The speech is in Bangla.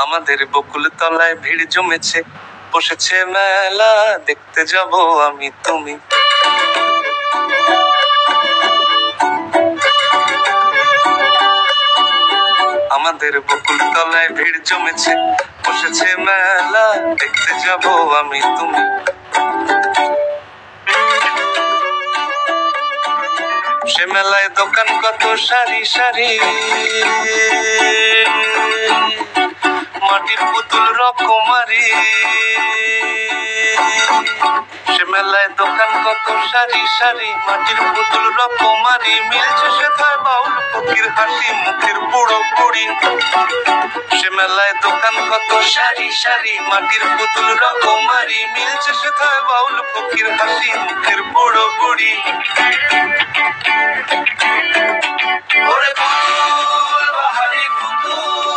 আমাদের বকুল তলায় ভিড় জমেছে, বসেছে মেলা, দেখতে যাব আমি তুমি। আমাদের বকুল তলায় ভিড় জমেছে, বসেছে মেলা, দেখতে যাব আমি তুমি। সে মেলায় দোকান কত সারি সারি, মাটির পুতুল রকমারি। সে মেলায় দোকান কত সারি সারি, মাটির পুতুল রকমারি। মিলছে সেথায় বাউল ফকির হাসি মুখের বুড়ো বুড়ি। সে মেলায় দোকান কত সারি সারি, মাটির পুতুল রকমারি। মিলছে সেথায় বাউল ফকির হাসি মুখের বুড়ো বুড়ি। ওরে পুতুল বাহারি পুতুল,